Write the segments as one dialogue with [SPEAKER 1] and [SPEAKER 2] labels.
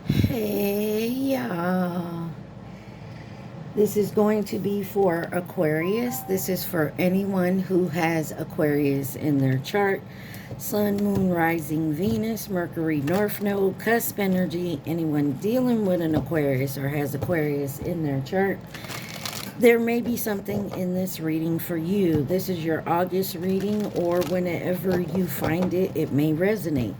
[SPEAKER 1] Hey y'all. This is going to be for Aquarius. This is for anyone who has Aquarius in their chart. Sun, Moon, Rising, Venus, Mercury, North Node, cusp energy. Anyone dealing with an Aquarius or has Aquarius in their chart. There may be something in this reading for you. This is your August reading, or whenever you find it, it may resonate.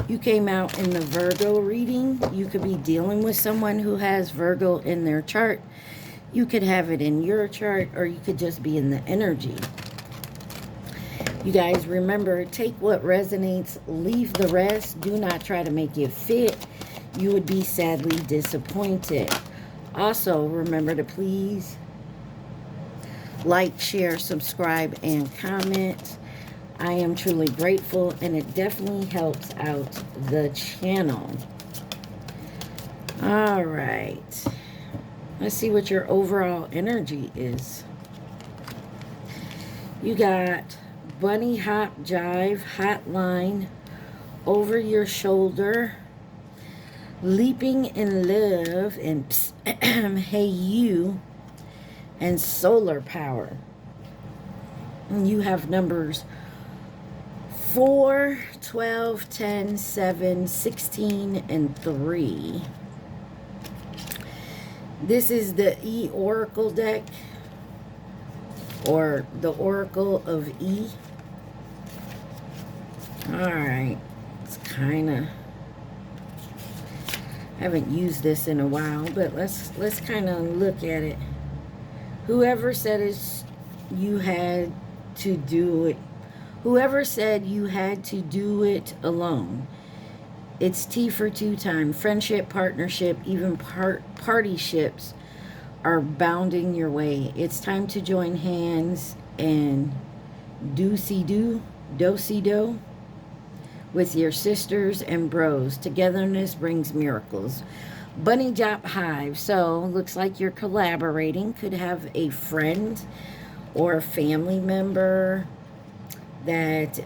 [SPEAKER 1] You came out in the Virgo reading. You could be dealing with someone who has Virgo in their chart. You could have it in your chart, or you could just be in the energy. You guys remember, take what resonates, leave the rest. Do not try to make it fit. You would be sadly disappointed. Also, remember to please like, share, subscribe, and comment. I am truly grateful, and it definitely helps out the channel. All right. Let's see what your overall energy is. You got bunny hop, jive, hotline, over your shoulder, leaping in love, and hey you, and solar power. And you have numbers 4, 12, 10, 7, 16, and 3. This is the E Oracle deck, or the Oracle of E. Alright, it's kind of, I haven't used this in a while, but let's kind of look at it. Whoever said you had to do it, whoever said you had to do it alone, it's T for two time. Friendship, partnership, even partyships are bounding your way. It's time to join hands and do-si-do, do-si-do with your sisters and bros. Togetherness brings miracles. Bunny Jop Hive. So, looks like you're collaborating. Could have a friend or a family member that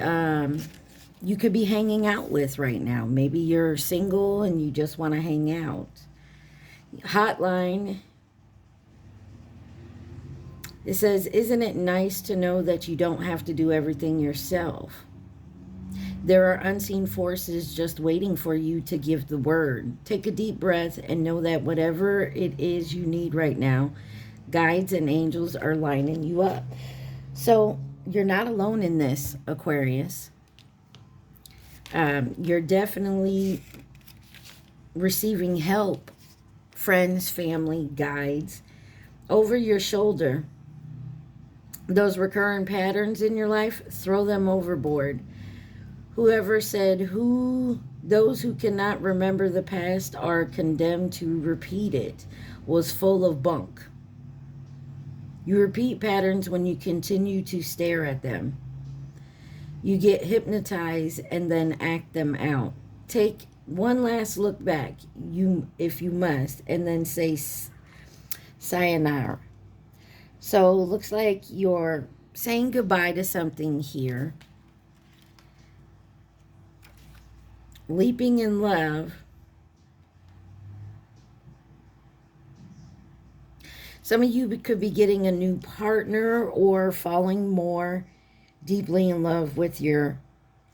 [SPEAKER 1] you could be hanging out with right now. Maybe you're single and you just want to hang out. Hotline. It says, isn't it nice to know that you don't have to do everything yourself? There are unseen forces just waiting for you to give the word. Take a deep breath and know that whatever it is you need right now, guides and angels are lining you up. So you're not alone in this, Aquarius. You're definitely receiving help, friends, family, guides, over your shoulder. Those recurring patterns in your life, throw them overboard. Whoever said those who cannot remember the past are condemned to repeat it was full of bunk. You repeat patterns when you continue to stare at them. You get hypnotized and then act them out. Take one last look back, if you must, and then say sayonara. So looks like you're saying goodbye to something here. Leaping in love. Some of you could be getting a new partner or falling more deeply in love with your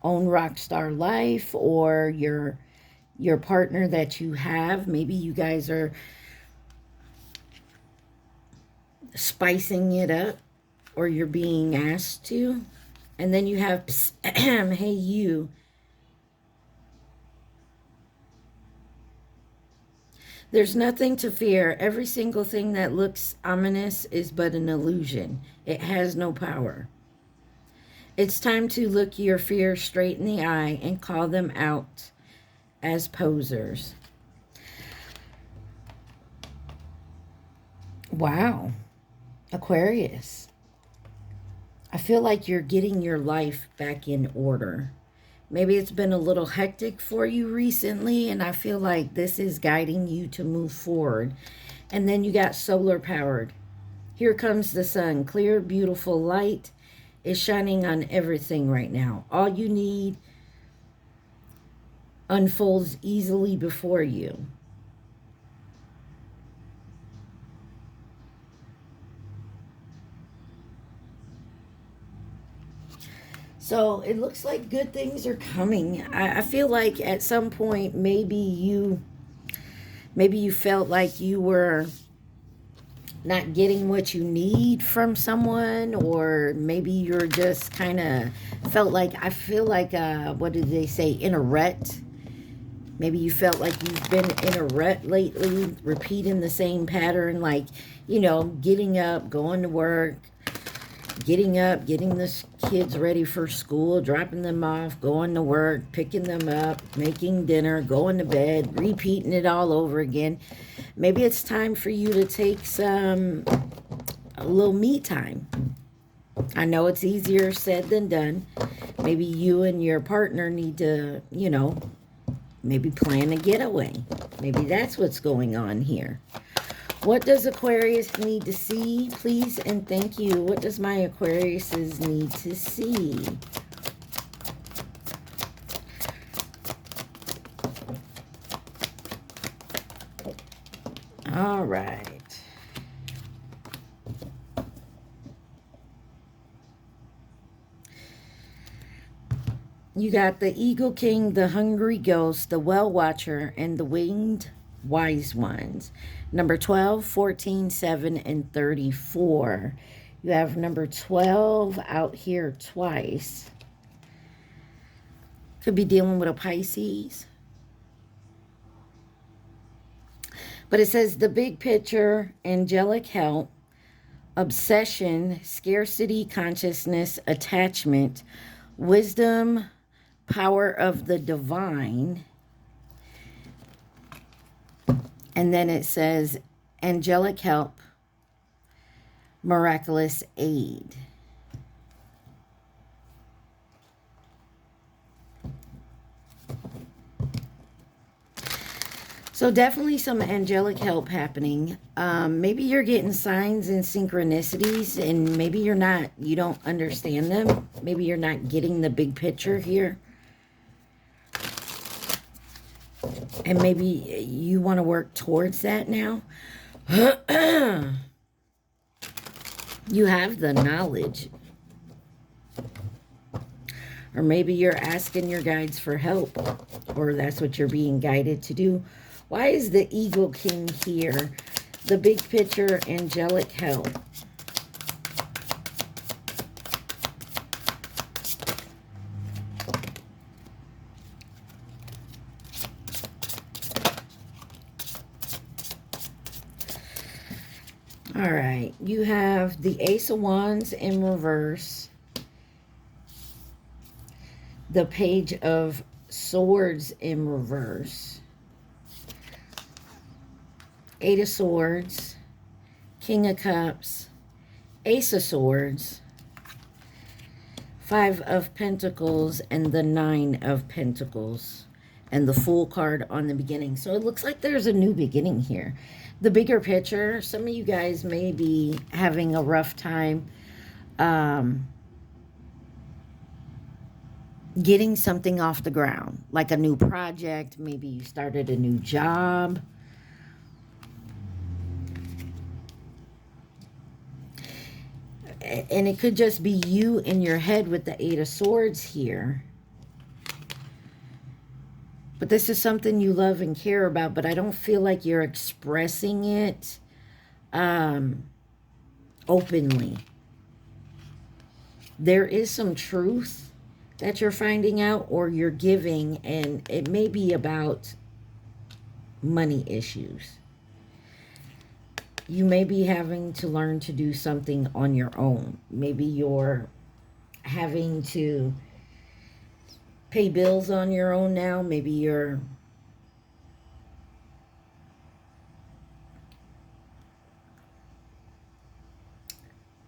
[SPEAKER 1] own rock star life, or your partner that you have. Maybe you guys are spicing it up, or you're being asked to. And then you have hey you. There's nothing to fear. Every single thing that looks ominous is but an illusion. It has no power. It's time to look your fear straight in the eye and call them out as posers. Wow. Aquarius. I feel like you're getting your life back in order. Maybe it's been a little hectic for you recently, and I feel like this is guiding you to move forward. And then you got solar powered. Here comes the sun. Clear, beautiful light is shining on everything right now. All you need unfolds easily before you. So it looks like good things are coming. I feel like at some point maybe you felt like you were not getting what you need from someone, or maybe you're just kind of felt like, I feel like, what did they say, in a rut. Maybe you felt like you've been in a rut lately, repeating the same pattern, like, you know, getting up, going to work, getting up, getting the kids ready for school, dropping them off, going to work, picking them up, making dinner, going to bed, repeating it all over again. Maybe it's time for you to take a little me time. I know it's easier said than done. Maybe you and your partner need to, you know, maybe plan a getaway. Maybe that's what's going on here. What does Aquarius need to see? Please and thank you. What does my Aquariuses need to see? All right. You got the Eagle King, the Hungry Ghost, the Well Watcher, and the Winged Wise Ones. Number 12, 14, 7, and 34. You have number 12 out here twice. Could be dealing with a Pisces. But it says the big picture, angelic help, obsession, scarcity, consciousness, attachment, wisdom, power of the divine. And then it says angelic help, miraculous aid. So definitely some angelic help happening. Maybe you're getting signs and synchronicities, and maybe you don't understand them. Maybe you're not getting the big picture here. And maybe you want to work towards that now. You have the knowledge. Or maybe you're asking your guides for help, or that's what you're being guided to do. Why is the Eagle King here? The big picture, angelic help. All right, you have the Ace of Wands in reverse, the Page of Swords in reverse, Eight of Swords, King of Cups, Ace of Swords, Five of Pentacles, and the Nine of Pentacles, and the Fool card on the beginning. So it looks like there's a new beginning here. The bigger picture, some of you guys may be having a rough time getting something off the ground, like a new project. Maybe you started a new job. And it could just be you in your head with the Eight of Swords here. But this is something you love and care about, but I don't feel like you're expressing it openly. There is some truth that you're finding out, or you're giving, and it may be about money issues. You may be having to learn to do something on your own. Maybe you're having to pay bills on your own now. Maybe you're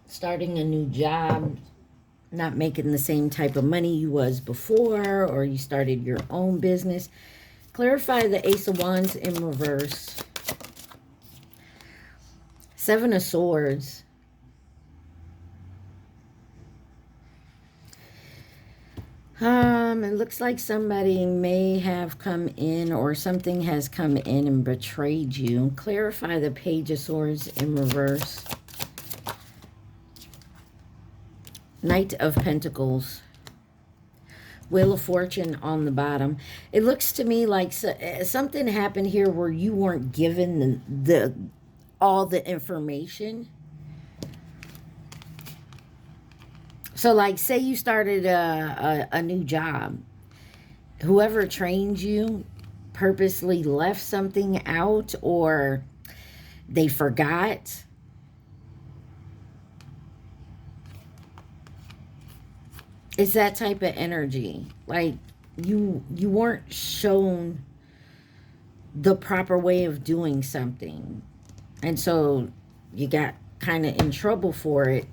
[SPEAKER 1] starting a new job, not making the same type of money you was before, or you started your own business. Clarify the Ace of Wands in reverse. Seven of Swords. It looks like somebody may have come in, or something has come in and betrayed you. Clarify the Page of Swords in reverse. Knight of Pentacles. Wheel of Fortune on the bottom. It looks to me like something happened here where you weren't given the all the information. So like, say you started a new job. Whoever trained you purposely left something out, or they forgot. It's that type of energy. Like, you weren't shown the proper way of doing something. And so you got kind of in trouble for it.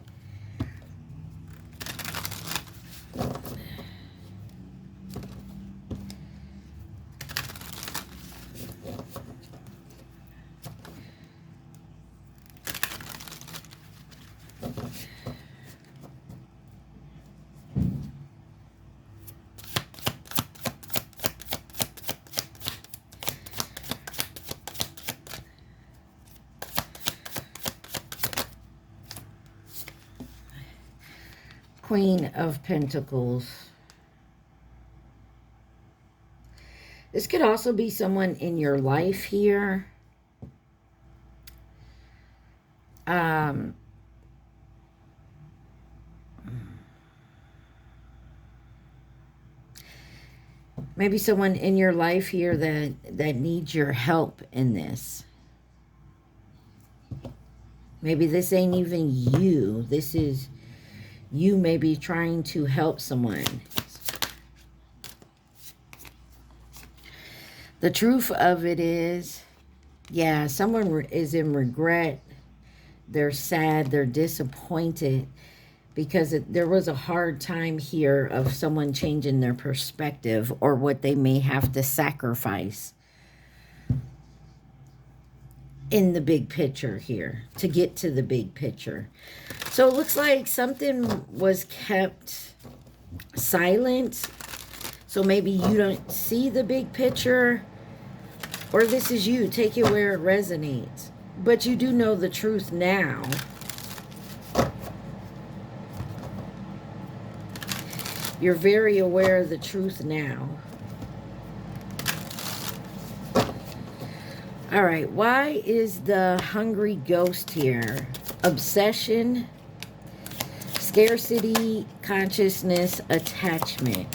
[SPEAKER 1] Queen of Pentacles. This could also be someone in your life here. Maybe someone in your life here that needs your help in this. Maybe this ain't even you. This is you maybe trying to help someone. The truth of it is, yeah, someone is in regret. They're sad. They're disappointed because there was a hard time here of someone changing their perspective or what they may have to sacrifice in the big picture here to get to the big picture. So it looks like something was kept silent. So maybe you don't see the big picture, or this is you. Take it where it resonates. But you do know the truth now. You're very aware of the truth now. All right, why is the hungry ghost here? Obsession, scarcity, consciousness, attachment.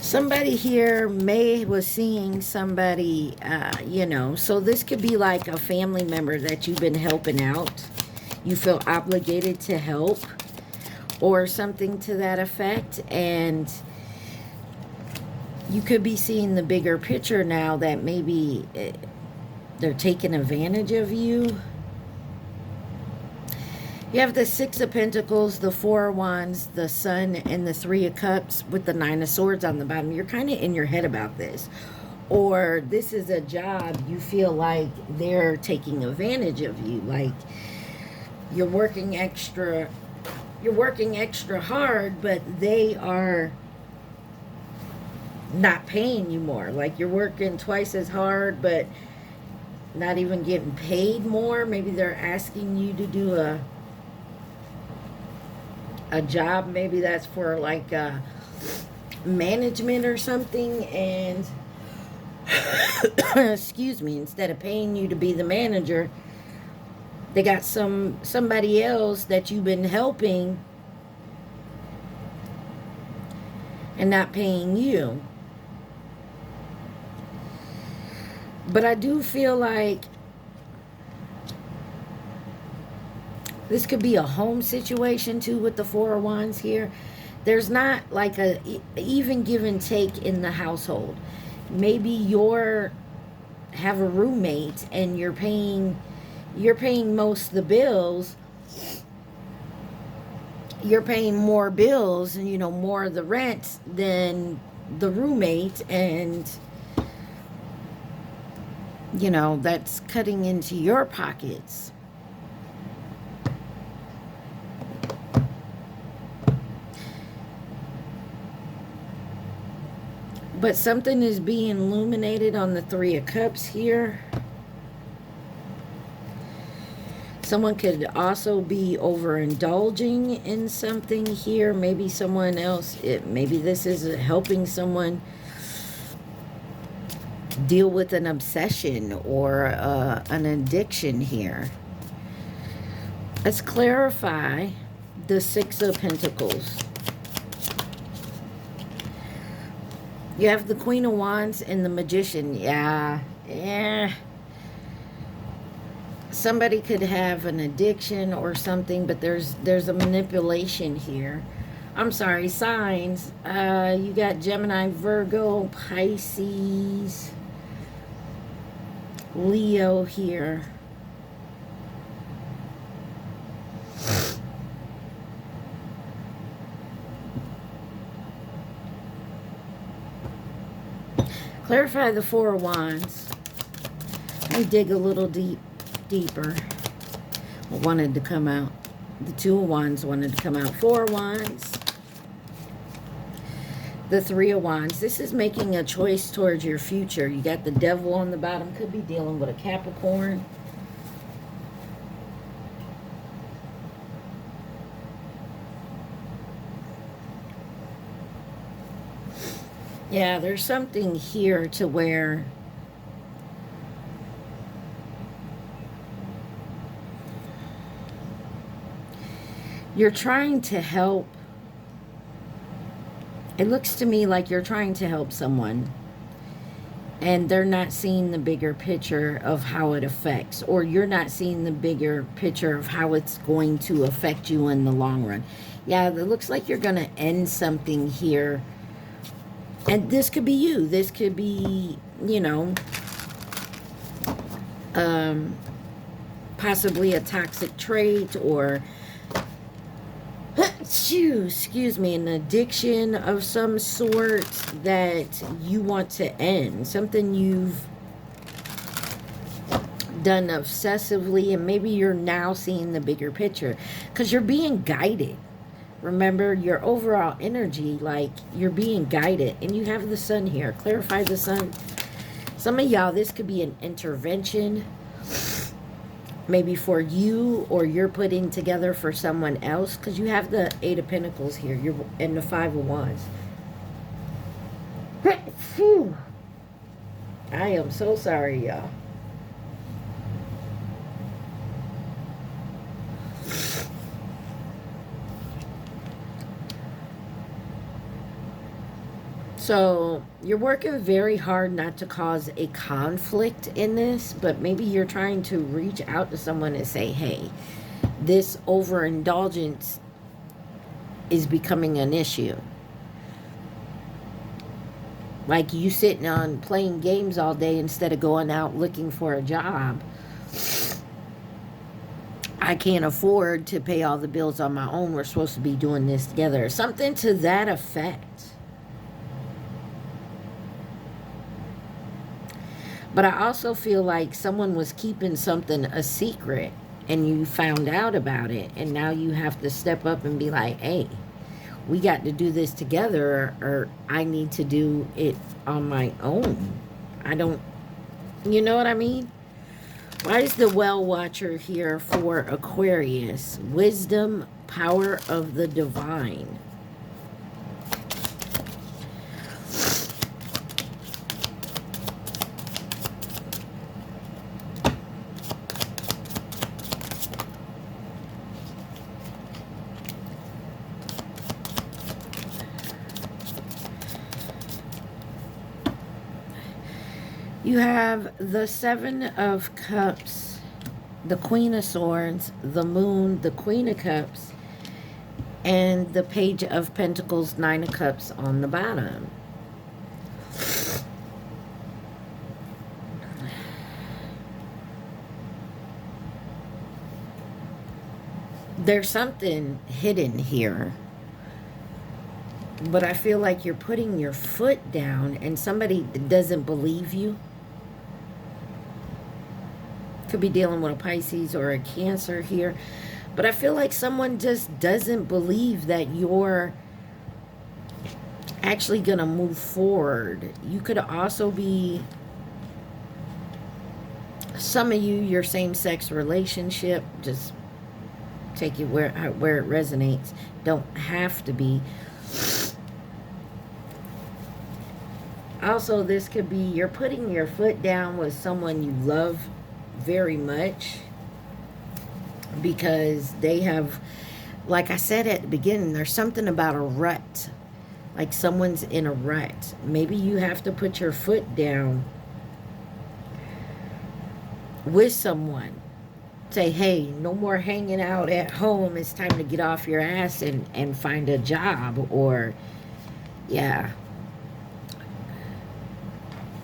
[SPEAKER 1] Somebody here was seeing somebody, you know, so this could be like a family member that you've been helping out. You feel obligated to help or something to that effect. And you could be seeing the bigger picture now that maybe they're taking advantage of you. You have the Six of Pentacles, the Four of Wands, the Sun, and the Three of Cups with the Nine of Swords on the bottom. You're kind of in your head about this. Or this is a job you feel like they're taking advantage of you. Like, you're working extra hard, but they are not paying you more. Like, you're working twice as hard, but not even getting paid more. Maybe they're asking you to do a job. Maybe that's for like management or something, and excuse me, instead of paying you to be the manager, they got somebody else that you've been helping and not paying you. But I do feel like this could be a home situation too with the Four of Wands here. There's not like a even give and take in the household. Maybe have a roommate and you're paying most of the bills. You're paying more bills and, you know, more of the rent than the roommate, and, you know, that's cutting into your pockets. But something is being illuminated on the Three of Cups here. Someone could also be overindulging in something here. Maybe someone else, maybe this is helping someone deal with an obsession or an addiction here. Let's clarify the Six of Pentacles. You have the Queen of Wands and the Magician. Yeah. Somebody could have an addiction or something, but there's a manipulation here. I'm sorry, signs. You got Gemini, Virgo, Pisces, Leo here. Clarify the Four of Wands. Let me dig a little deeper. What wanted to come out? The Two of Wands wanted to come out. Four of Wands. The Three of Wands. This is making a choice towards your future. You got the Devil on the bottom. Could be dealing with a Capricorn. Yeah, there's something here to where you're trying to help. It looks to me like you're trying to help someone and they're not seeing the bigger picture of how it affects, or you're not seeing the bigger picture of how it's going to affect you in the long run. Yeah, it looks like you're going to end something here. And this could be you. This could be, you know, possibly a toxic trait, or, excuse me, an addiction of some sort that you want to end. Something you've done obsessively, and maybe you're now seeing the bigger picture because you're being guided. Remember, your overall energy, like, you're being guided. And you have the Sun here. Clarify the Sun. Some of y'all, this could be an intervention. Maybe for you, or you're putting together for someone else. Because you have the Eight of Pentacles here. You're and the Five of Wands. I am so sorry, y'all. So you're working very hard not to cause a conflict in this, but maybe you're trying to reach out to someone and say, hey, this overindulgence is becoming an issue. Like you sitting on playing games all day instead of going out looking for a job. I can't afford to pay all the bills on my own. We're supposed to be doing this together. Something to that effect. But I also feel like someone was keeping something a secret and you found out about it. And now you have to step up and be like, hey, we got to do this together, or I need to do it on my own. I don't, you know what I mean? Why is the Well Watcher here for Aquarius? Wisdom, power of the divine. You have the Seven of Cups, the Queen of Swords, the Moon, the Queen of Cups, and the Page of Pentacles, Nine of Cups on the bottom. There's something hidden here. But I feel like you're putting your foot down and somebody doesn't believe you. Could be dealing with a Pisces or a Cancer here. But I feel like someone just doesn't believe that you're actually going to move forward. You could also be Some of you, your same-sex relationship, just take it where it resonates. Don't have to be. Also, this could be you're putting your foot down with someone you love very much because they have, like I said at the beginning, there's something about a rut. Like someone's in a rut. Maybe you have to put your foot down with someone. Say, hey, no more hanging out at home. It's time to get off your ass and find a job. Or, yeah.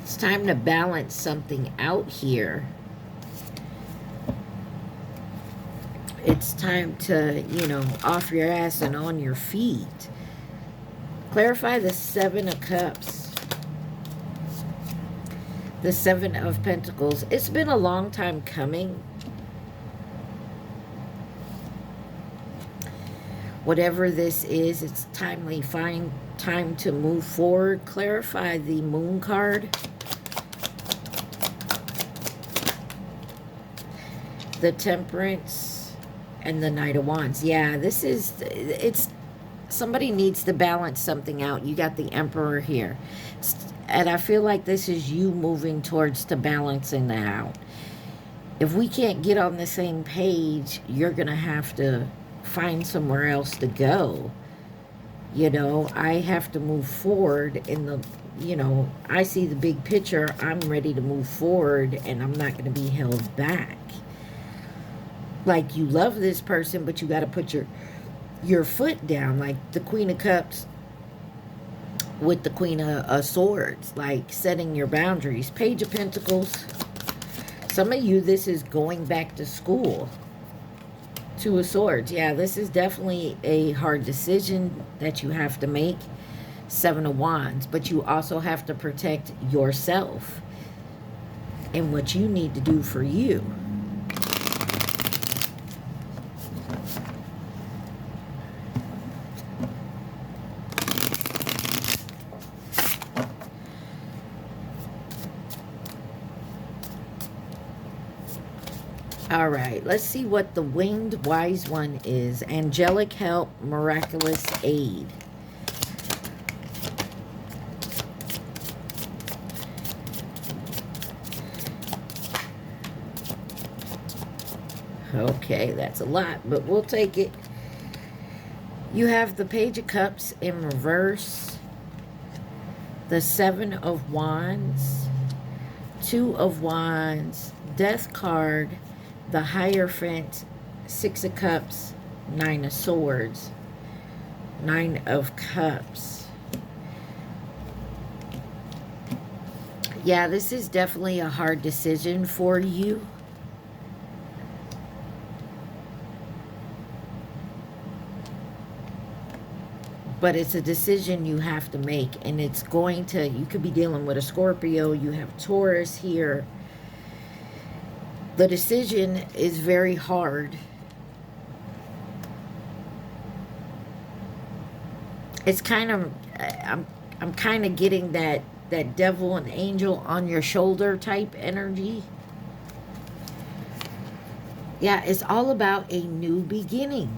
[SPEAKER 1] It's time to balance something out here. It's time to, you know, off your ass and on your feet. Clarify the Seven of Cups. The Seven of Pentacles. It's been a long time coming. Whatever this is, it's timely. Find time to move forward. Clarify the Moon card. The Temperance and the Knight of Wands. Yeah, this is, it's, somebody needs to balance something out. You got the Emperor here. And I feel like this is you moving towards to balancing that out. If we can't get on the same page, you're going to have to find somewhere else to go. You know, I have to move forward in the, you know, I see the big picture. I'm ready to move forward and I'm not going to be held back. Like you love this person, but you got to put your foot down, like the Queen of Cups with the Queen of Swords, like setting your boundaries. Page of Pentacles. Some of you, this is going back to school. Two of Swords. Yeah, this is definitely a hard decision that you have to make. Seven of Wands. But you also have to protect yourself and what you need to do for you. All right, let's see what the Winged Wise One is. Angelic help, miraculous aid. Okay, that's a lot, but we'll take it. You have the Page of Cups in reverse. The Seven of Wands. Two of Wands. Death card. The Hierophant, Six of Cups, Nine of Swords, Nine of Cups. Yeah, this is definitely a hard decision for you. But it's a decision you have to make, and it's going to, you could be dealing with a Scorpio, you have Taurus here. The decision is very hard. It's kind of, I'm kind of getting that devil and angel on your shoulder type energy. Yeah, it's all about a new beginning.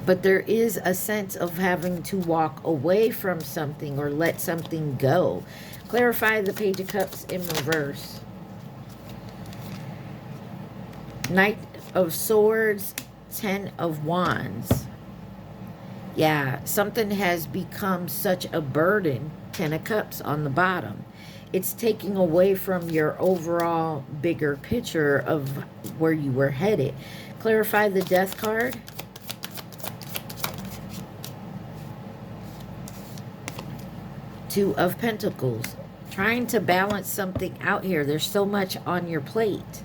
[SPEAKER 1] But there is a sense of having to walk away from something or let something go. Clarify the Page of Cups in reverse. Knight of Swords, Ten of Wands. Yeah, something has become such a burden. Ten of Cups on the bottom. It's taking away from your overall bigger picture of where you were headed. Clarify the Death card. Two of Pentacles. Trying to balance something out here. There's so much on your plate.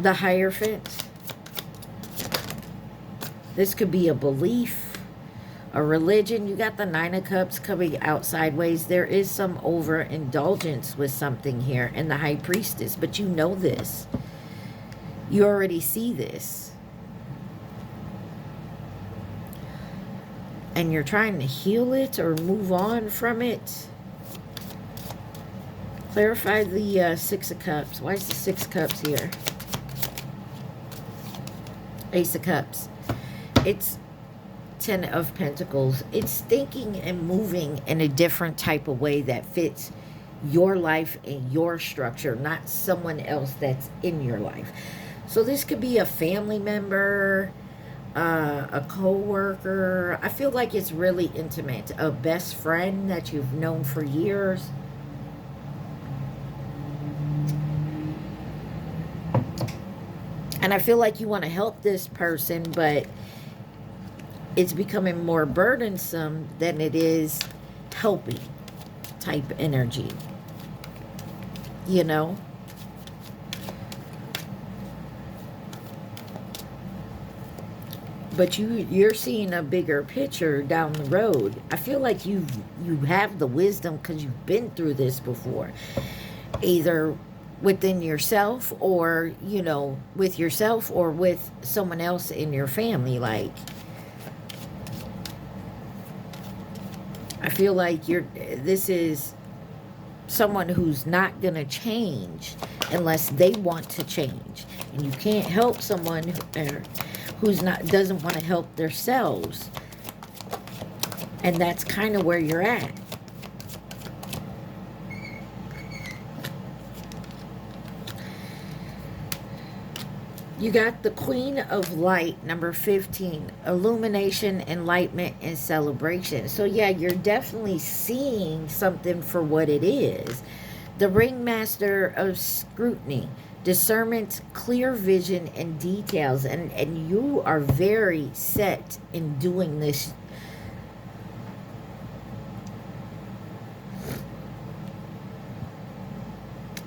[SPEAKER 1] The Hierophant. This could be a belief, a religion. You got the Nine of Cups coming out sideways. There is some overindulgence with something here. And the High Priestess. But you know this. You already see this. And you're trying to heal it or move on from it. Clarify the Six of Cups. Why is the Six of Cups here? Ace of Cups. It's Ten of Pentacles. It's thinking and moving in a different type of way that fits your life and your structure, not someone else that's in your life. So this could be a family member, a co-worker. I feel like it's really intimate. A best friend that you've known for years. And I feel like you want to help this person, but it's becoming more burdensome than it is helping type energy. You know? But you're seeing a bigger picture down the road. I feel like you have the wisdom because you've been through this before. Either within yourself or, you know, with yourself or with someone else in your family. Like, I feel like this is someone who's not going to change unless they want to change. And you can't help someone who's doesn't want to help themselves. And that's kind of where you're at. You got the Queen of Light, number 15. Illumination, enlightenment, and celebration. So yeah, you're definitely seeing something for what it is. The Ringmaster of Scrutiny. Discernment, clear vision, and details. And you are very set in doing this.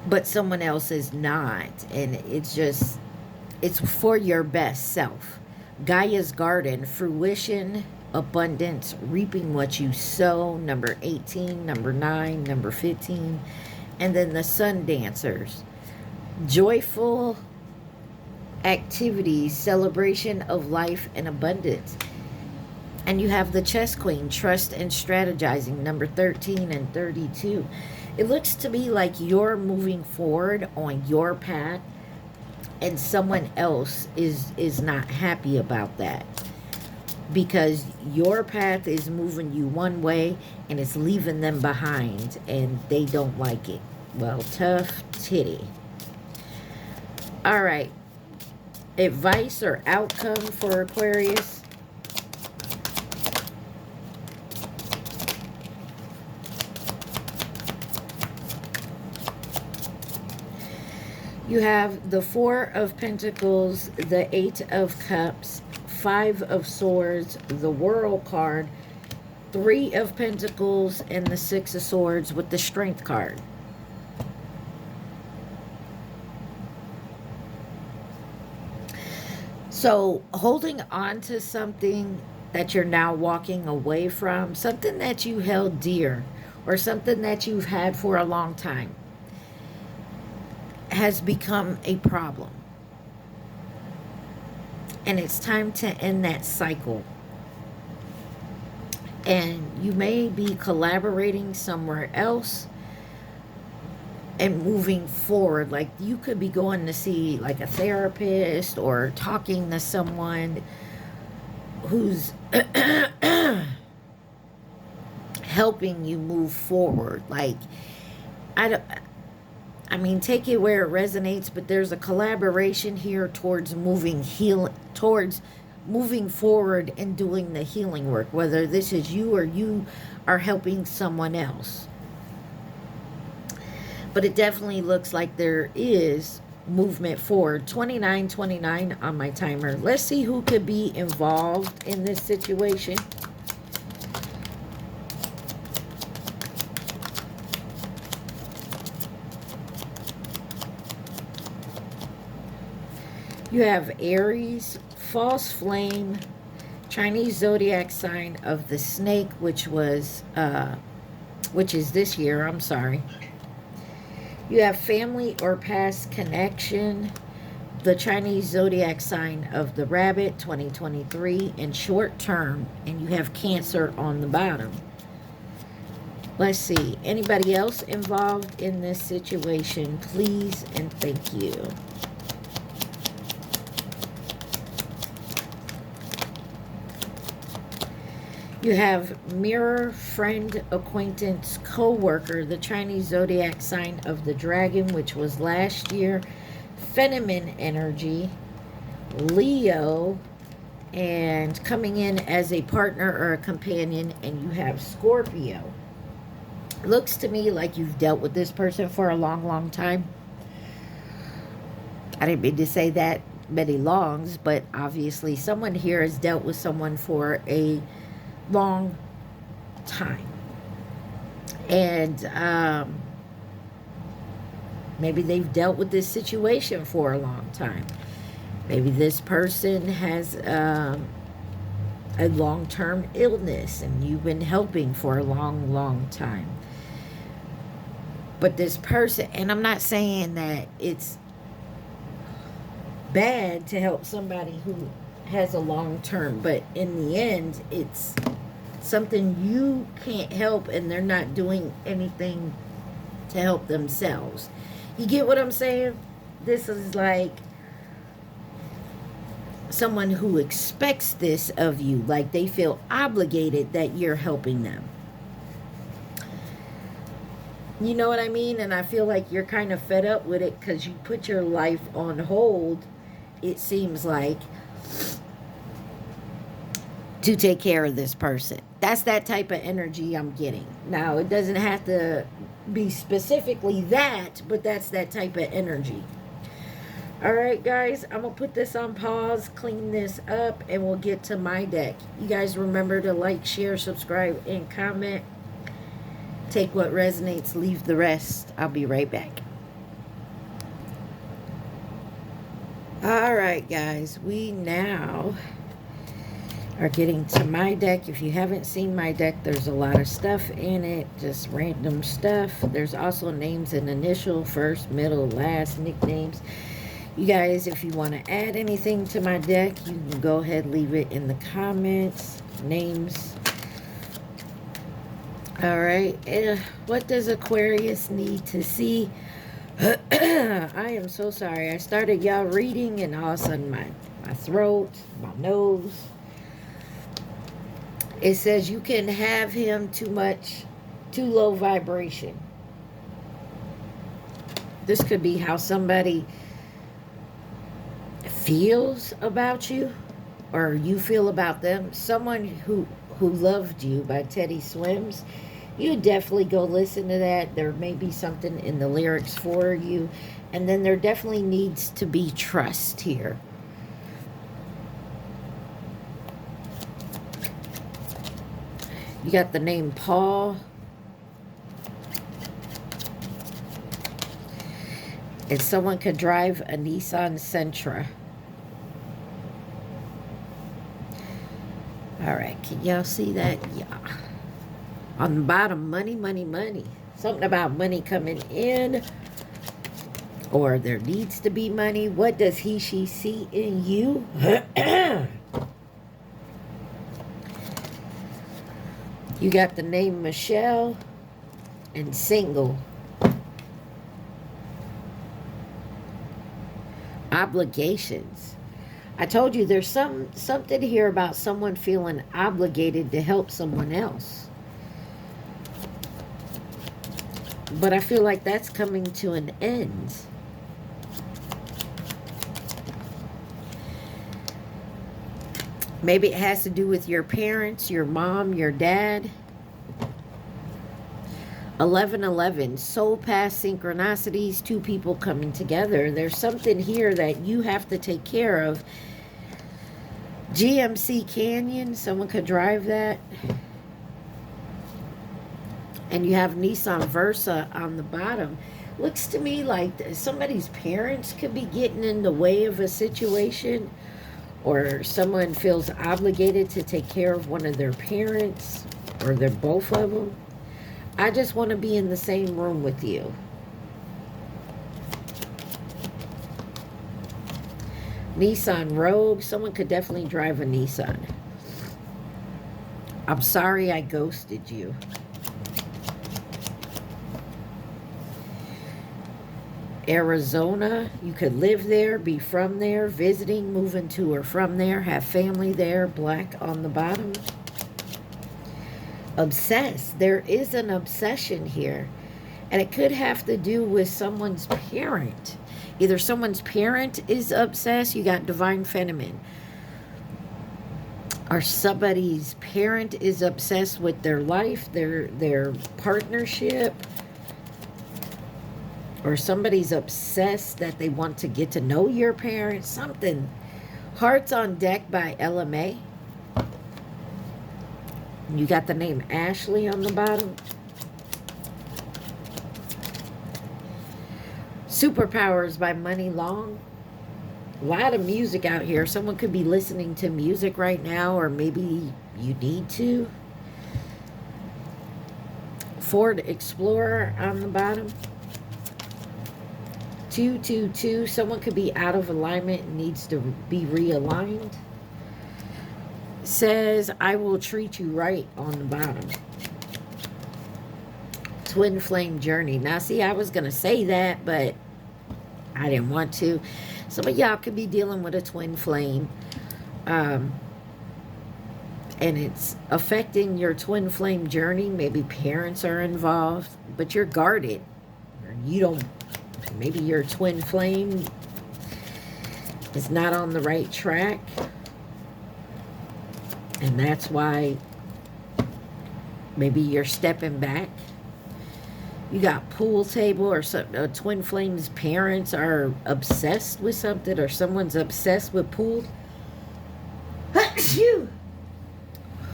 [SPEAKER 1] But someone else is not. And it's just... it's for your best self. Gaia's Garden, fruition, abundance, reaping what you sow, number 18, number 9, number 15. And then the Sun Dancers. Joyful activities, celebration of life and abundance. And you have the Chess Queen, trust and strategizing, number 13 and 32. It looks to me like you're moving forward on your path, and someone else is not happy about that, because your path is moving you one way and it's leaving them behind, and they don't like it. Well, tough titty. All right. Advice or outcome for Aquarius. You have the Four of Pentacles, the Eight of Cups, Five of Swords, the World card, Three of Pentacles, and the Six of Swords with the Strength card. So, holding on to something that you're now walking away from, something that you held dear, or something that you've had for a long time, has become a problem. And it's time to end that cycle. And you may be collaborating somewhere else and moving forward. Like, you could be going to see like a therapist or talking to someone who's helping you move forward. Like, I mean, take it where it resonates, but there's a collaboration here towards moving forward and doing the healing work, whether this is you or you are helping someone else. But it definitely looks like there is movement forward. 2929 on my timer. Let's see who could be involved in this situation. You have Aries, false flame, Chinese zodiac sign of the snake, which is this year, I'm sorry. You have family or past connection, the Chinese zodiac sign of the rabbit, 2023, and short term, and you have Cancer on the bottom. Let's see. Anybody else involved in this situation, please and thank you. You have mirror, friend, acquaintance, co-worker, the Chinese zodiac sign of the dragon, which was last year, feminine energy, Leo, and coming in as a partner or a companion, and you have Scorpio. Looks to me like you've dealt with this person for a long, long time. I didn't mean to say that many longs, but obviously someone here has dealt with someone for a long time. And maybe they've dealt with this situation for a long time. Maybe this person has a long-term illness and you've been helping for a long, long time. But this person, and I'm not saying that it's bad to help somebody who has a long term, but in the end, it's something you can't help and they're not doing anything to help themselves. You get what I'm saying? This is like someone who expects this of you, like they feel obligated that you're helping them. You know what I mean? And I feel like you're kind of fed up with it because you put your life on hold, it seems like, to take care of this person. That's that type of energy I'm getting. Now, it doesn't have to be specifically that, but that's that type of energy. All right, guys, I'm going to put this on pause, clean this up, and we'll get to my deck. You guys remember to like, share, subscribe, and comment. Take what resonates, leave the rest. I'll be right back. All right, guys, we now are getting to my deck. If you haven't seen my deck, there's a lot of stuff in it, just random stuff. There's also names and initial, first, middle, last, nicknames. You guys, if you want to add anything to my deck, you can go ahead, leave it in the comments. Names. All right, what does Aquarius need to see? I am so sorry. I started y'all reading and all of a sudden my throat, my nose. It says you can have him too low vibration. This could be how somebody feels about you or you feel about them. Someone who loved you by Teddy Swims. You definitely go listen to that. There may be something in the lyrics for you. And then there definitely needs to be trust here. You got the name Paul. And someone could drive a Nissan Sentra. All right, can y'all see that? Yeah. On the bottom, money, money, money. Something about money coming in. Or there needs to be money. What does he, she see in you? You got the name Michelle and single. Obligations. I told you there's something here about someone feeling obligated to help someone else. But I feel like that's coming to an end. Maybe it has to do with your parents, your mom, your dad. 1111, soul path synchronicities, two people coming together. There's something here that you have to take care of. GMC Canyon, someone could drive that. And you have Nissan Versa on the bottom. Looks to me like somebody's parents could be getting in the way of a situation. Or someone feels obligated to take care of one of their parents. Or they're both of them. I just want to be in the same room with you. Nissan Rogue. Someone could definitely drive a Nissan. I'm sorry I ghosted you. Arizona. You could live there, be from there, visiting, moving to or from there, have family there. Black on the bottom. Obsessed. There is an obsession here. And it could have to do with someone's parent. Either someone's parent is obsessed. You got divine feminine. Or somebody's parent is obsessed with their life, their partnership. Or somebody's obsessed that they want to get to know your parents. Something. Hearts on Deck by LMA. You got the name Ashley on the bottom. Superpowers by Money Long. A lot of music out here. Someone could be listening to music right now, or maybe you need to. Ford Explorer on the bottom. 222. Someone could be out of alignment and needs to be realigned. Says, I will treat you right on the bottom. Twin Flame Journey. Now, see, I was going to say that, but I didn't want to. Some of y'all could be dealing with a twin flame. And it's affecting your twin flame journey. Maybe parents are involved, but you're guarded. Or you don't, maybe your twin flame is not on the right track. And that's why maybe you're stepping back. You got pool table, or twin flames parents are obsessed with something, or someone's obsessed with pool.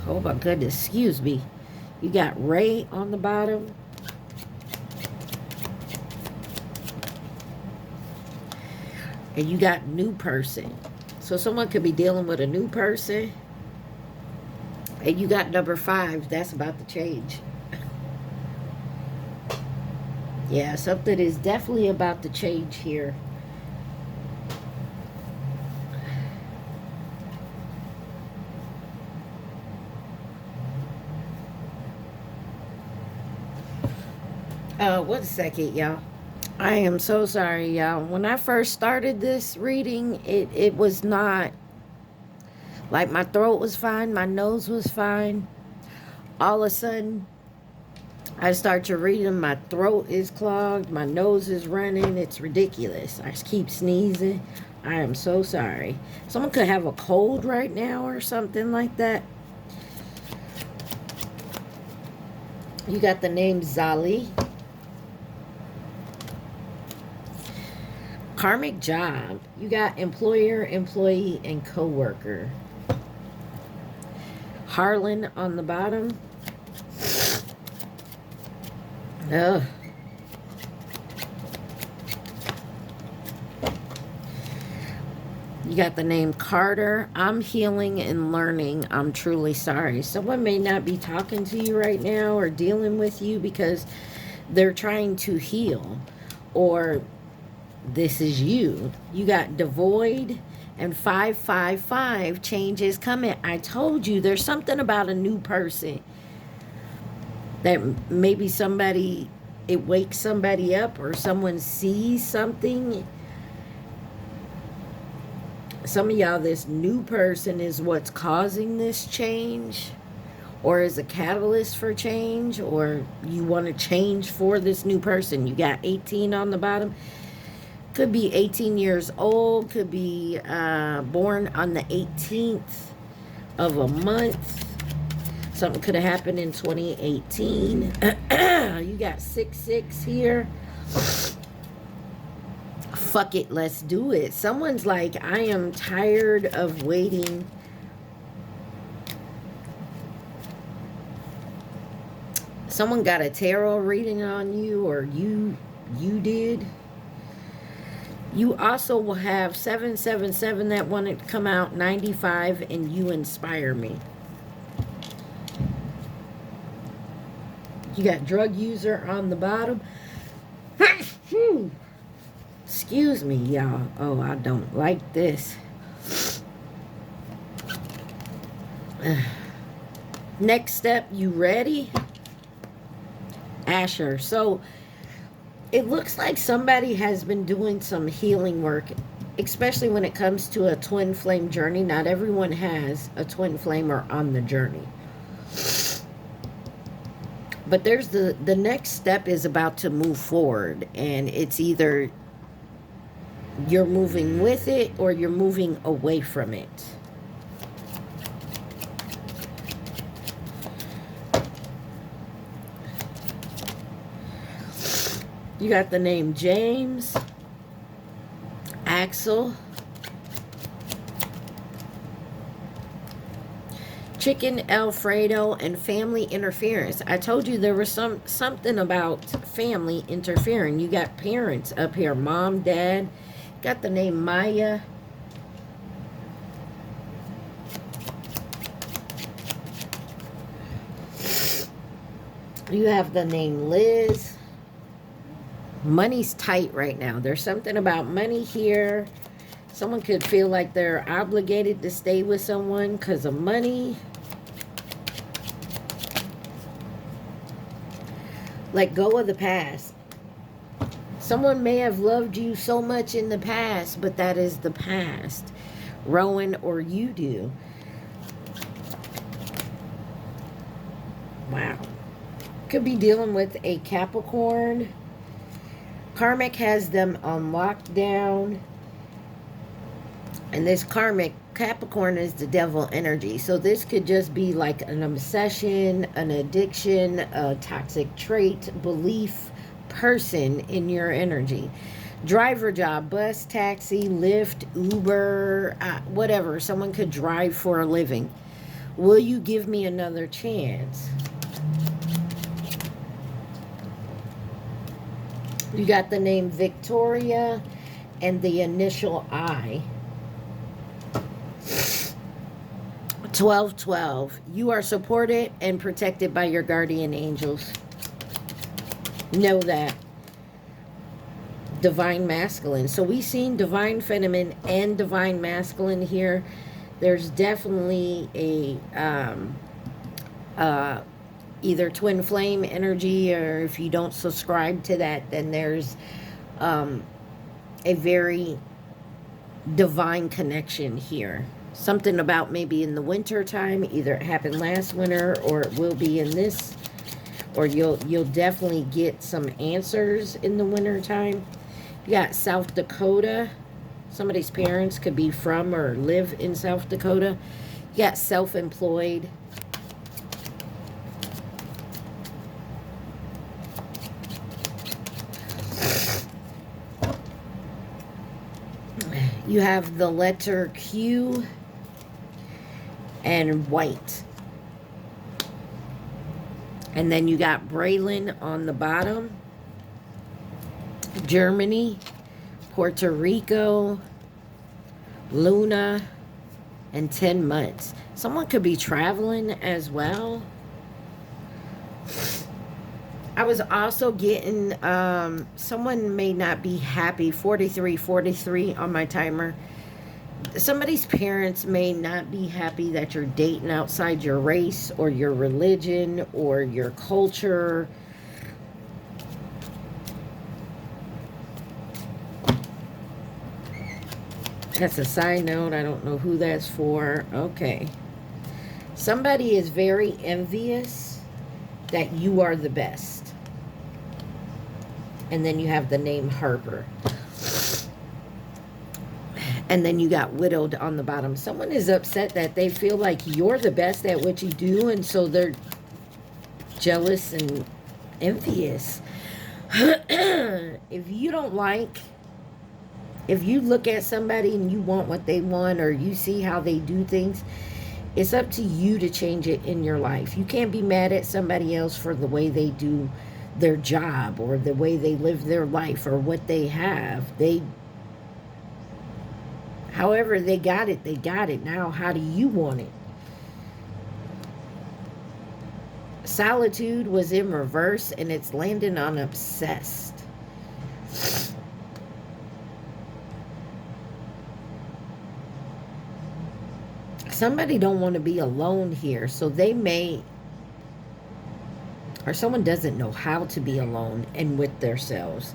[SPEAKER 1] Oh my goodness, excuse me. You got Ray on the bottom. And you got new person. So someone could be dealing with a new person. And you got number 5. That's about to change. Yeah, something is definitely about to change here. One second, y'all. I am so sorry, y'all. When I first started this reading, it was not... Like, my throat was fine, my nose was fine. All of a sudden, I start to read them, my throat is clogged, my nose is running, it's ridiculous. I keep sneezing. I am so sorry. Someone could have a cold right now or something like that. You got the name Zali. Karmic job. You got employer, employee, and co-worker. Harlan on the bottom. Ugh. You got the name Carter. I'm healing and learning. I'm truly sorry. Someone may not be talking to you right now or dealing with you because they're trying to heal. Or this is you. You got devoid and 555. Change is coming. I told you there's something about a new person. That maybe somebody, it wakes somebody up, or someone sees something. Some of y'all, this new person is what's causing this change, or is a catalyst for change, or you want to change for this new person. You got 18 on the bottom. Could be 18 years old, could be born on the 18th of a month. Something could have happened in 2018. You got 66 here. Fuck it, let's do it. Someone's like, I am tired of waiting. Someone got a tarot reading on you, or you did. You also will have 777 that wanted to come out, 95, and you inspire me. You got drug user on the bottom. Excuse me, y'all. Oh, I don't like this. Next step, you ready? Asher. So, It looks like somebody has been doing some healing work, especially when it comes to a twin flame journey. Not everyone has a twin flame or on the journey. But there's the next step is about to move forward, and it's either you're moving with it or you're moving away from it. You got the name James, Axel, Chicken Alfredo, and family interference. I told you there was something about family interfering. You got parents up here, mom, dad. Got the name Maya. You have the name Liz. Money's tight right now. There's something about money here. Someone could feel like they're obligated to stay with someone because of money. Let go of the past. Someone may have loved you so much in the past, but that is the past. Rowan, or you do. Wow. Could be dealing with a Capricorn. Karmic has them on lockdown. And this karmic Capricorn is the devil energy. So this could just be like an obsession, an addiction, a toxic trait, belief, person in your energy. Driver job, bus, taxi, Lyft, Uber, whatever. Someone could drive for a living. Will you give me another chance? You got the name Victoria and the initial I. 1212. You are supported and protected by your guardian angels. Know that. Divine masculine. So we've seen divine feminine and divine masculine here. There's definitely a either twin flame energy, or if you don't subscribe to that, then there's a very divine connection here. Something about maybe in the winter time, either it happened last winter or it will be in this, or you'll definitely get some answers in the winter time. You got South Dakota. Somebody's parents could be from or live in South Dakota. You got self-employed. You have the letter Q and white. And then you got Braylon on the bottom. Germany, Puerto Rico, Luna, and 10 months. Someone could be traveling as well. I was also getting, someone may not be happy, 43 on my timer. Somebody's parents may not be happy that you're dating outside your race or your religion or your culture. That's a side note. I don't know who that's for. Okay. Somebody is very envious that you are the best. And then you have the name Harper. And then you got widowed on the bottom. Someone is upset that they feel like you're the best at what you do, and so they're jealous and envious. If you don't like, if you look at somebody and you want what they want, or you see how they do things, it's up to you to change it in your life. You can't be mad at somebody else for the way they do their job or the way they live their life or what they have. However they got it, they got it. Now, how do you want it? Solitude was in reverse, and it's landing on obsessed. Somebody don't want to be alone here, so they may or someone doesn't know how to be alone and with themselves.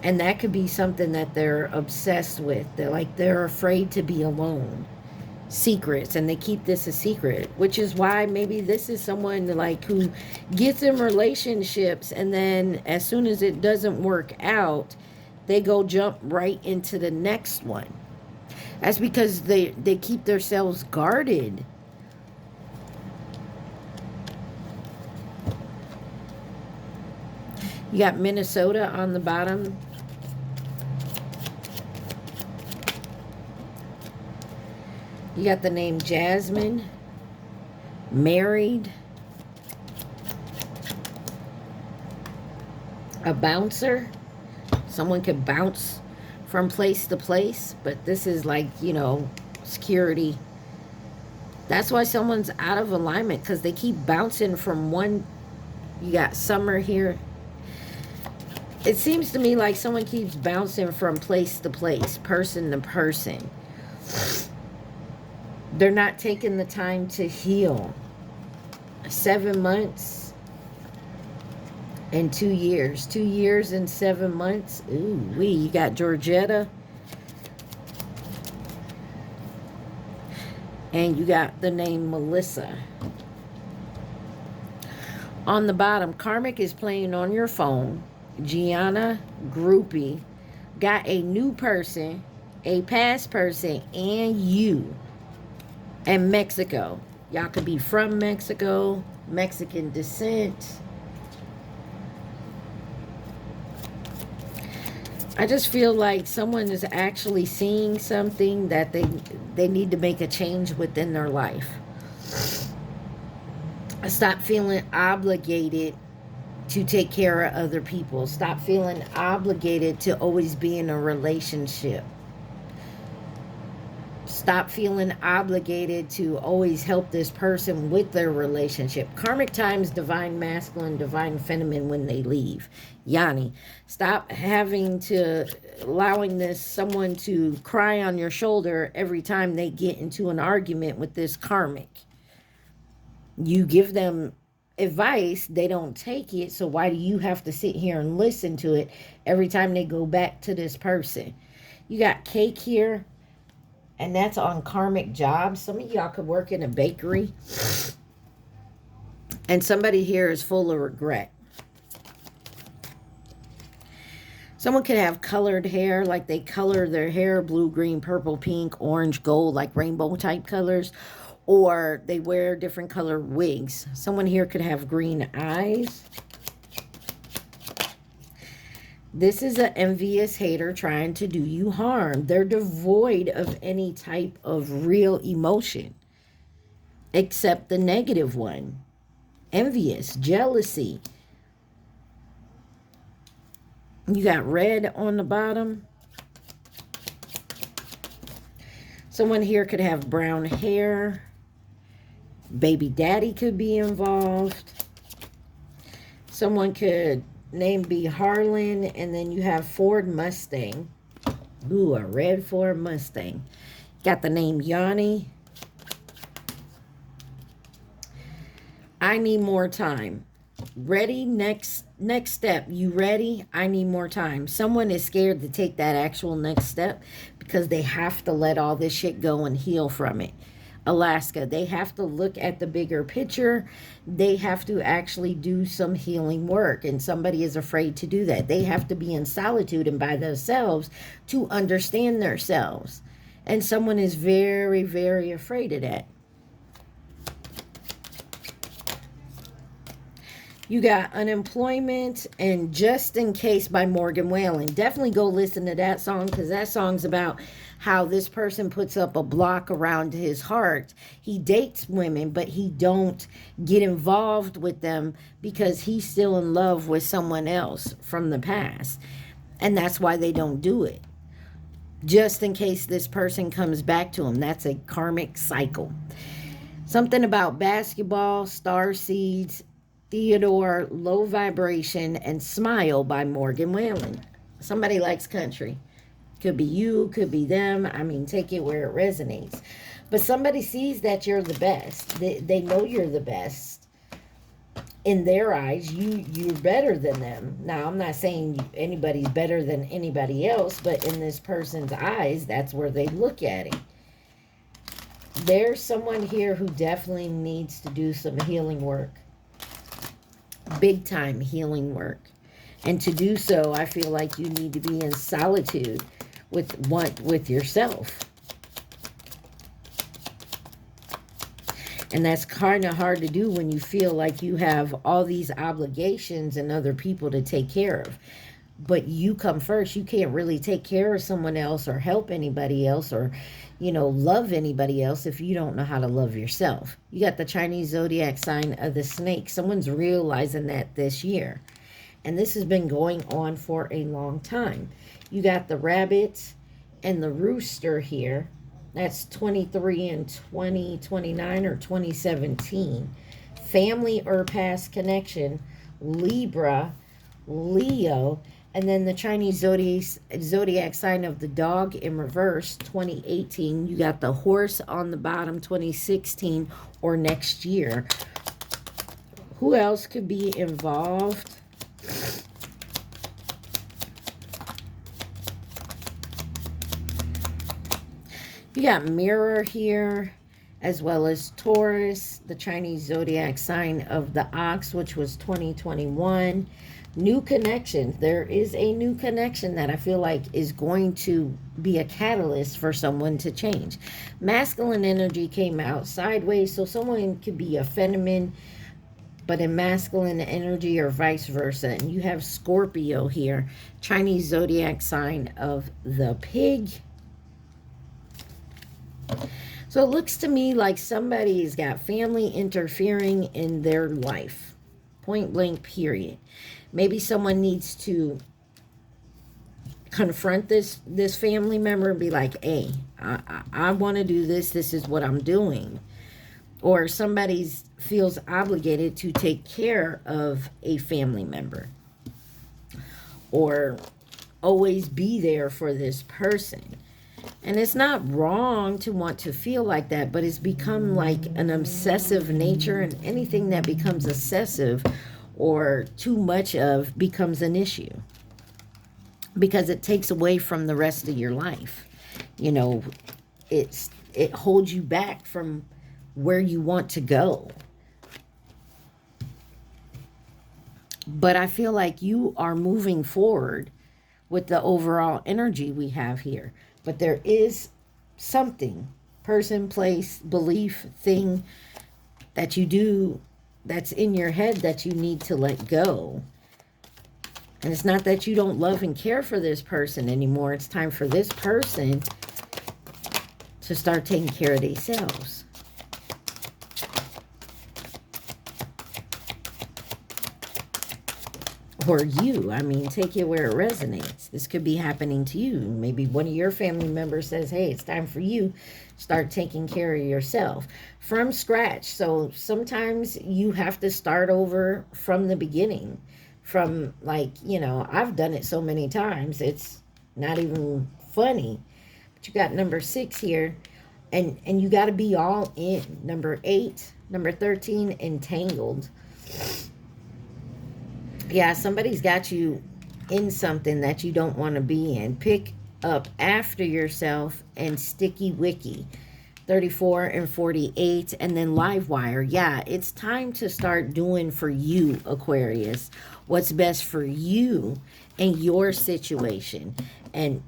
[SPEAKER 1] And that could be something that they're obsessed with. They're afraid to be alone. Secrets, and they keep this a secret, which is why maybe this is someone like who gets in relationships, and then as soon as it doesn't work out, they go jump right into the next one. That's because they keep themselves guarded. You got Minnesota on the bottom. You got the name Jasmine. Married. A bouncer. Someone could bounce from place to place, but this is like, you know, security. That's why someone's out of alignment, because they keep bouncing from one. You got Summer here. It seems to me like someone keeps bouncing from place to place, person to person. They're not taking the time to heal. 7 months and 2 years. 2 years and 7 months. Ooh, you got Georgetta. And you got the name Melissa. On the bottom, Karmic is playing on your phone. Gianna, groupie, got a new person, a past person, and you. And Mexico. Y'all could be from Mexico, Mexican descent. I just feel like someone is actually seeing something that they need to make a change within their life. Stop feeling obligated to take care of other people. Stop feeling obligated to always be in a relationship. Stop feeling obligated to always help this person with their relationship. Karmic times divine masculine, divine feminine when they leave. Yanni, stop allowing this someone to cry on your shoulder every time they get into an argument with this karmic. You give them advice, they don't take it, so why do you have to sit here and listen to it every time they go back to this person? You got Cake here. And that's on karmic jobs. Some of y'all could work in a bakery. And somebody here is full of regret. Someone could have colored hair, like they color their hair blue, green, purple, pink, orange, gold, like rainbow type colors. Or they wear different color wigs. Someone here could have green eyes. This is an envious hater trying to do you harm. They're devoid of any type of real emotion, except the negative one. Envious, jealousy. You got red on the bottom. Someone here could have brown hair. Baby daddy could be involved. Someone could name be Harlan, and then you have Ford Mustang. Ooh, a red Ford Mustang. Got the name Yanni. I need more time. Ready? Next step. You ready? I need more time. Someone is scared to take that actual next step because they have to let all this shit go and heal from it. Alaska, they have to look at the bigger picture. They have to actually do some healing work, and somebody is afraid to do that. They have to be in solitude and by themselves to understand themselves, and someone is very, very afraid of that. You got Unemployment and Just in Case by Morgan Wallen. Definitely go listen to that song, because that song's about how this person puts up a block around his heart. He dates women, but he don't get involved with them because he's still in love with someone else from the past. And that's why they don't do it. Just in case this person comes back to him. That's a karmic cycle. Something about basketball, star seeds, Theodore, Low Vibration, and Smile by Morgan Wallen. Somebody likes country. Could be you, could be them. I mean, take it where it resonates. But somebody sees that you're the best. They know you're the best. in their eyes, you're better than them. Now, I'm not saying anybody's better than anybody else, but in this person's eyes, that's where they look at it. There's someone here who definitely needs to do some healing work. Big time healing work. And to do so, I feel like you need to be in solitude with yourself. And that's kind of hard to do when you feel like you have all these obligations and other people to take care of. But you come first. You can't really take care of someone else or help anybody else or, love anybody else if you don't know how to love yourself. You got the Chinese zodiac sign of the snake. Someone's realizing that this year. And this has been going on for a long time. You got the rabbit and the rooster here. That's 23 and 2029 or 2017. Family or past connection. Libra, Leo. And then the Chinese zodiac sign of the dog in reverse, 2018. You got the horse on the bottom, 2016 or next year. Who else could be involved? You got Mirror here, as well as Taurus, the Chinese zodiac sign of the ox, which was 2021. New connection. There is a new connection that I feel like is going to be a catalyst for someone to change. Masculine energy came out sideways, so someone could be a feminine, but in masculine energy or vice versa. And you have Scorpio here, Chinese zodiac sign of the pig. So it looks to me like somebody's got family interfering in their life. Point blank, period. Maybe someone needs to confront this family member and be like, hey, I want to do this. This is what I'm doing. Or somebody feels obligated to take care of a family member. Or always be there for this person. And it's not wrong to want to feel like that, but it's become like an obsessive nature, and anything that becomes excessive or too much of becomes an issue because it takes away from the rest of your life. It holds you back from where you want to go. But I feel like you are moving forward with the overall energy we have here. But there is something, person, place, belief, thing that you do that's in your head that you need to let go. And it's not that you don't love and care for this person anymore. It's time for this person to start taking care of themselves. Or you. I mean, take it where it resonates. This could be happening to you. Maybe one of your family members says, hey, it's time for you. Start taking care of yourself from scratch. So sometimes you have to start over from the beginning. From I've done it so many times. It's not even funny. But you got number 6 here. And you got to be all in. Number 8, number 13, entangled. Yeah, somebody's got you in something that you don't want to be in. Pick up after yourself and sticky wicky. 34 and 48. And then live wire. Yeah, it's time to start doing for you, Aquarius, what's best for you and your situation and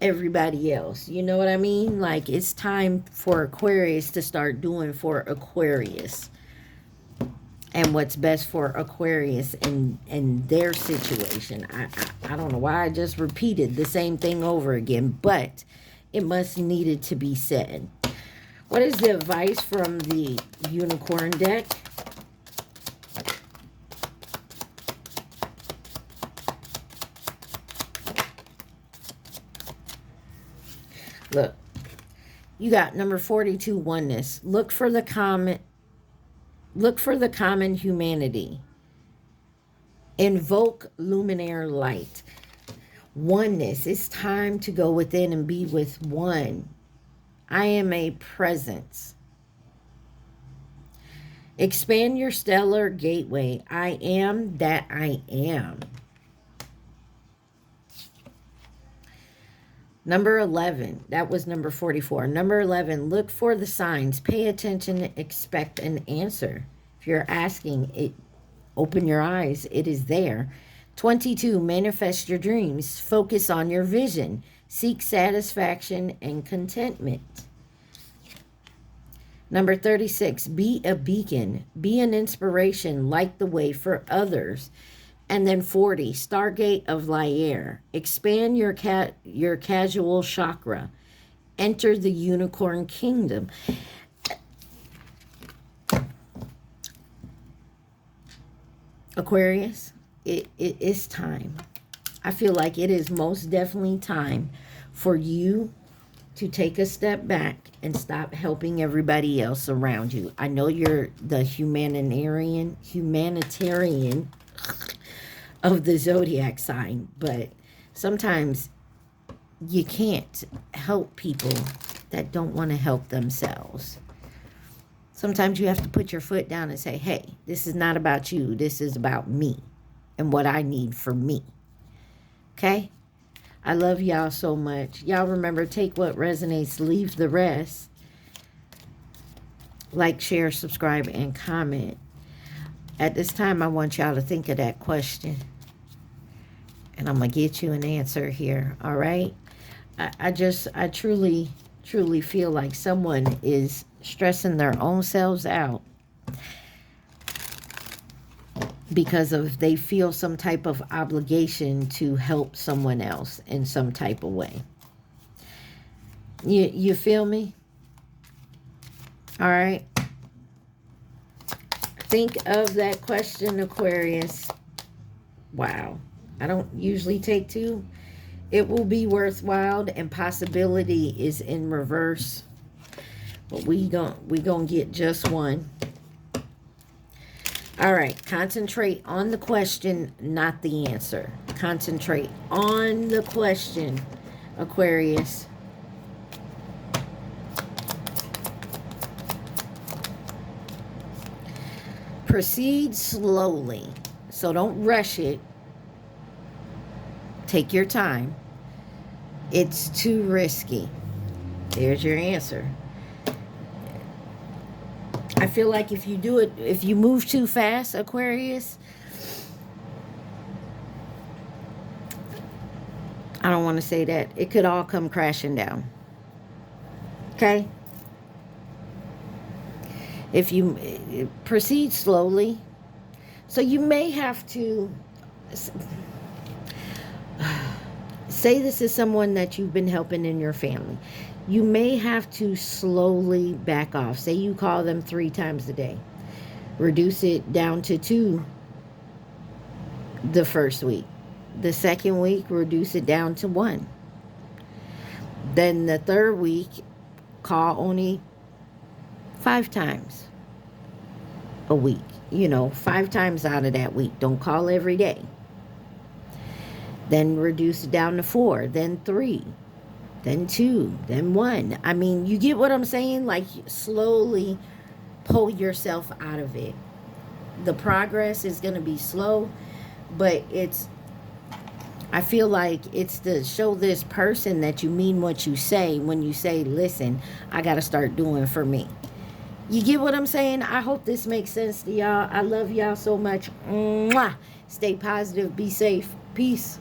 [SPEAKER 1] everybody else. You know what I mean? Like, it's time for Aquarius to start doing for Aquarius. And what's best for Aquarius and their situation. I don't know why I just repeated the same thing over again, but it must needed to be said. What is the advice from the unicorn deck? Look, you got number 42, oneness. Look for the common humanity. Invoke luminaire light. Oneness. It's time to go within and be with one. I am a presence. Expand your stellar gateway. I am that I am. Number 11. That was number 44. Number 11. Look for the signs. Pay attention. Expect an answer. If you're asking, it, open your eyes. It is there. 22. Manifest your dreams. Focus on your vision. Seek satisfaction and contentment. Number 36, be a beacon. Be an inspiration. Light the way for others. And then 40, Stargate of Lyre. Expand your casual chakra. Enter the unicorn kingdom. Aquarius, it is time. I feel like it is most definitely time for you to take a step back and stop helping everybody else around you. I know you're the humanitarian of the zodiac sign, but sometimes you can't help people that don't want to help themselves. Sometimes you have to put your foot down and say, hey, this is not about you. This is about me and what I need for me. Okay? I love y'all so much. Y'all remember, take what resonates, leave the rest. Like, share, subscribe, and comment. At this time, I want y'all to think of that question. And I'm going to get you an answer here. All right? I truly feel like someone is stressing their own selves out because of they feel some type of obligation to help someone else in some type of way. You feel me? All right. Think of that question, Aquarius. Wow. I don't usually take two. It will be worthwhile, and possibility is in reverse. But we gonna get just one. All right, concentrate on the question, not the answer. Concentrate on the question, Aquarius. Proceed slowly, so don't rush it. Take your time. It's too risky. There's your answer. I feel like if you do it, if you move too fast, Aquarius, I don't want to say that. It could all come crashing down. Okay? If you proceed slowly, so you may have to say this is someone that you've been helping in your family. You may have to slowly back off. Say you call them 3 times a day. Reduce it down to 2 the first week. The second week, reduce it down to 1. Then the third week, call only 5 times a week. 5 times out of that week. Don't call every day. Then reduce it down to 4, then 3, then 2, then 1. I mean, you get what I'm saying? Like, slowly pull yourself out of it. The progress is going to be slow, but I feel like it's to show this person that you mean what you say when you say, listen, I got to start doing for me. You get what I'm saying? I hope this makes sense to y'all. I love y'all so much. Mwah. Stay positive. Be safe. Peace.